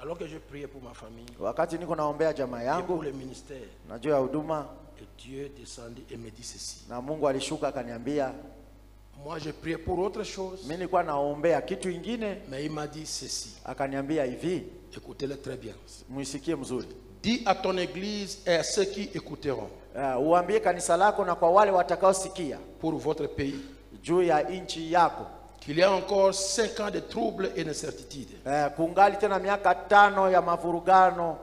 Alors que je priais pour ma famille, wakati niko naombea jamaa et pour yangu le ministère, na juu ya huduma, et Dieu descendit et me dit ceci. na Mungu alishuka akaniambia, Moi, je priais pour autre chose, mimi nilikuwa naombea kitu ingine, mais il m'a dit ceci. akaniambia hivi, Écoutez-le très bien. muisikie mzuri. Dis à ton église et à ceux qui écouteront Uambie kanisa lako na kwa wale watakaosikia pour votre pays juu ya nchi yako, qu'il y a encore 5 ans de troubles et d'incertitudes. kungali tena miaka 5 ya mavurugano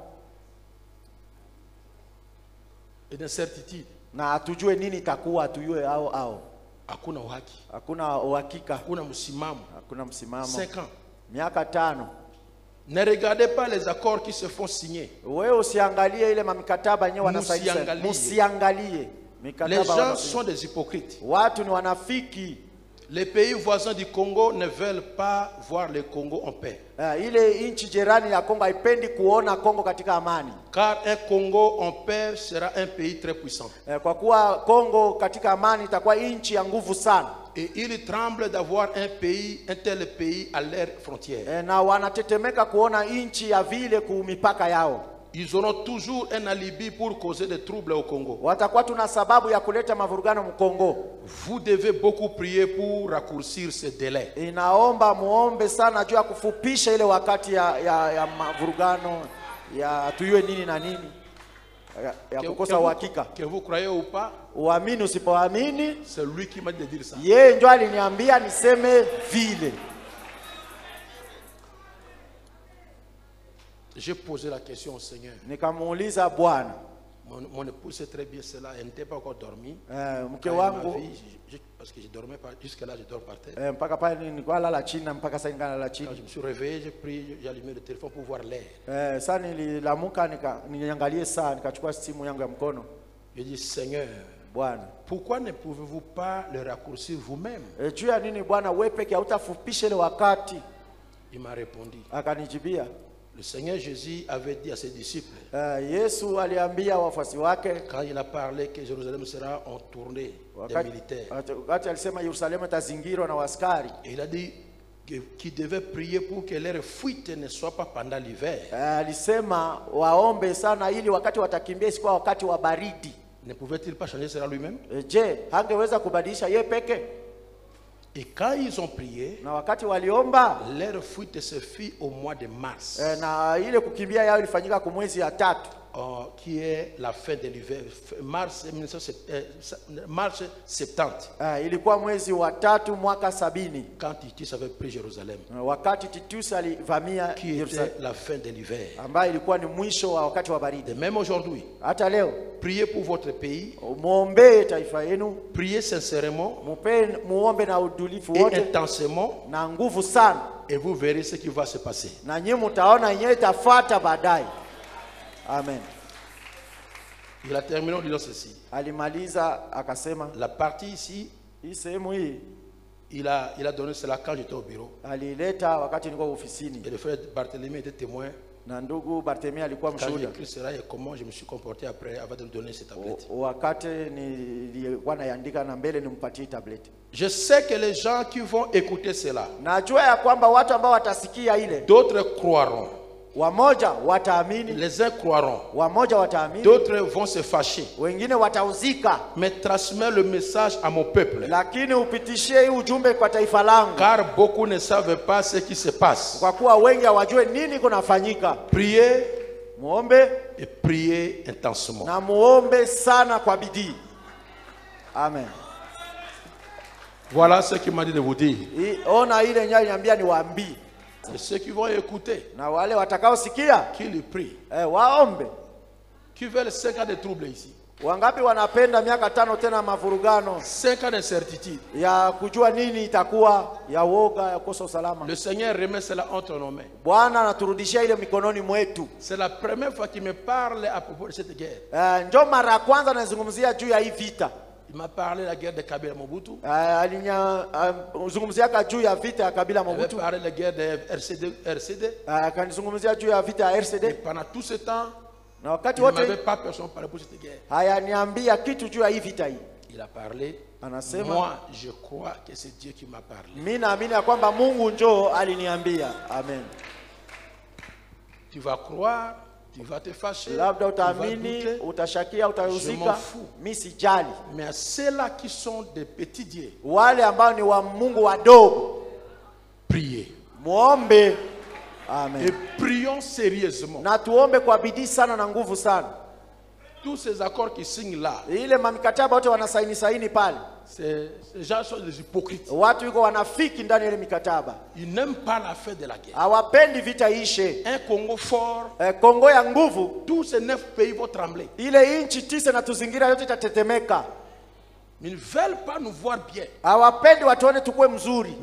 Et d'incertitudes. na hatujue nini itakuwa, hatujue au Hakuna uhaki. hakuna uhakika, Hakuna msimamo. hakuna msimamo. 5 ans. Miaka 5. Ne regardez pas les accords qui se font signer. Wewe usiangalie ile mikataba yenyewe wanasaini. Msiangalie mikataba. Les gens sont des hypocrites. Watu ni wanafiki. Les pays voisins du Congo ne veulent pas voir le Congo en paix. Ile nchi jirani ya Kongo haipendi kuona Kongo katika amani. Car un Congo en paix sera un pays très puissant. Kwa kuwa Kongo katika amani itakuwa nchi ya nguvu sana. Et ils tremblent d'avoir un tel pays à leurs frontières. Na wanatetemeka kuona nchi ya vile kumipaka yao. Ils auront toujours un alibi pour causer des troubles au Congo. Watakuwa tuna sababu ya kuleta mavurugano mkongo. Vous devez beaucoup prier pour raccourcir ce délai. Inaomba muombe sana juu ya kufupisha ile wakati ya mavurugano ya tuyue nini na nini ya kukosa uhakika. Que vous croyez ou pas, uamini usipoamini, c'est lui qui m'a dit de dire ça. Yeye ndio aliniambia niseme vile. J'ai posé la question au Seigneur. Nikamuuliza Bwana. Mon épouse sait très bien cela, elle n'était pas encore dormie. Mke wangu, parce que je dormais pas, jusque là je dors par terre. Mpaka pale nilikuwa lala chini mpaka sasa nilala chini. Quand je me suis réveillé, j'ai pris, j'ai allumé le téléphone pour voir l'heure. Sasa nililamuka niangalie saa, nikachukua simu yangu ya mkono. Je dis Seigneur, Bwana, pourquoi ne pouvez-vous pas le raccourcir vous-même? Juu ya nini Bwana wewe peke hautafupisha ile wakati? Il m'a répondu. Akanijibia. Le Seigneur Jésus avait dit à ses disciples, Yesu aliambia wafuasi wake, quand il a parlé que Jérusalem sera entourée des militaires, wakati alisema Yerusalemu itazingirwa na askari, il a dit qu'ils devaient prier pour que leur fuite ne soit pas pendant l'hiver. Alisema waombe sana ili wakati watakimbia isikuwa wakati wa baridi. Ne pouvait-il pas changer cela lui-même? Je, hangeweza kubadilisha yeye peke? Et quand ils ont prié, na wakati waliomba, leur fuite se fit au mois de mars. Na ile kukimbia yao ilifanyika kwa mwezi ya 3. Qui est la fin de l'hiver, mars 70. Ilikuwa mwezi wa 3 mwaka 70. Quand Titus avait pris Jérusalem. Wakati Titus alivamia Yerusalem. La fin de l'hiver. Ambayo ilikuwa ni mwisho wa wakati wa baridi. Et même aujourd'hui. Hata leo. Priez pour votre pays. Muombe taifa yenu. Priez sincèrement. Muombe na udulifu wote. Et intensément. Na nguvu sana. Et vous verrez ce qui va se passer. Na nyinyi mtaona yenyewe itafuata baadaye. Amen. Il a terminé en disant ceci. Alimaliza akasema, la partie ici, hii sehemu hii, il a donné cela quand j'étais au bureau. Alileta wakati nilikuwa ofisini. Et le frère Barthélemy était témoin. Na ndugu Barthélemy alikuwa mshuhuda. Quand j'ai écrit cela et comment je me suis comporté après avant de lui donner cette tablette. Wakati nilikuwa naandika na mbele nimpatie tablette. Je sais que les gens qui vont écouter cela, najua ya kwamba watu ambao watasikia ile, d'autres croiront. Wamoja wataamini. Les uns croiront. Wamoja wataamini. D'autres vont se fâcher. Wengine watauzika. Mais transmets le message à mon peuple. Lakini upitishie ujumbe kwa taifa langu. Car beaucoup ne savent pas ce qui se passe. Kwa kuwa wengi hawajui nini kunafanyika. Priez. Muombe. Et priez intensément. Na muombe sana kwa bidii. Amen. Voilà ce qu'il m'a dit de vous dire. Ona ile nyali niambia niwaambie. Et ceux qui vont écouter, na wale watakaosikia, qu'ils prient, waombe. Qui veulent 5 ans de trouble ici? Wangapi wanapenda miaka 5 tena mavurugano? 5 ans d'incertitude. Ya kujua nini itakuwa, ya woga, ya kukosa usalama. Le Seigneur remet cela entre nos mains. Bwana anaturudishia ile mikononi mwetu. C'est la première fois qu'il me parle à propos de cette guerre. Ndio mara ya kwanza nazungumzia juu ya hii vita. Il m'a parlé de la guerre de Kabila Mobutu. Zungumzia juu ya vita ya Kabila Mobutu. Il m'a parlé de la guerre de RCD. Kanizungumzia juu ya vita ya RCD. Et pendant tout ce temps, na wakati wote, il ne m'avait pas personne parlé pour cette guerre. Hayaniambia kitu juu ya hii vita hii. Il a parlé. Anasema, moi je crois que c'est Dieu qui m'a parlé. Mimi naamini ya kwamba Mungu njoo aliniambia. Amen. Tu vas croire, tu vas te fâcher, labda tu vas utaamini, douter. utashakia, Je m'en utahuzika. fous. Mimi sijali. Mais ceux-là qui sont des petits dieux, Wale ambao ni wa Mungu wadogo, priez. muombe. Amen. Et prions sérieusement. Na tuombe kwa bidii sana na nguvu sana. Tous ces accords qui signent là, Ile mamikataba wote wanasaini pale. ces gens sont des hypocrites. Watu yuko wanafiki ndani ya ile mikataba. Ils n'aiment pas la fin de la guerre. Hawapendi vita ishe. Un Congo fort, Kongo ya nguvu, tous ces 9 pays vont trembler. ile inchi 9 na tuzingira yote itatetemeka. Ils ne veulent pas nous voir bien. Hawapendi watuone tukue mzuri.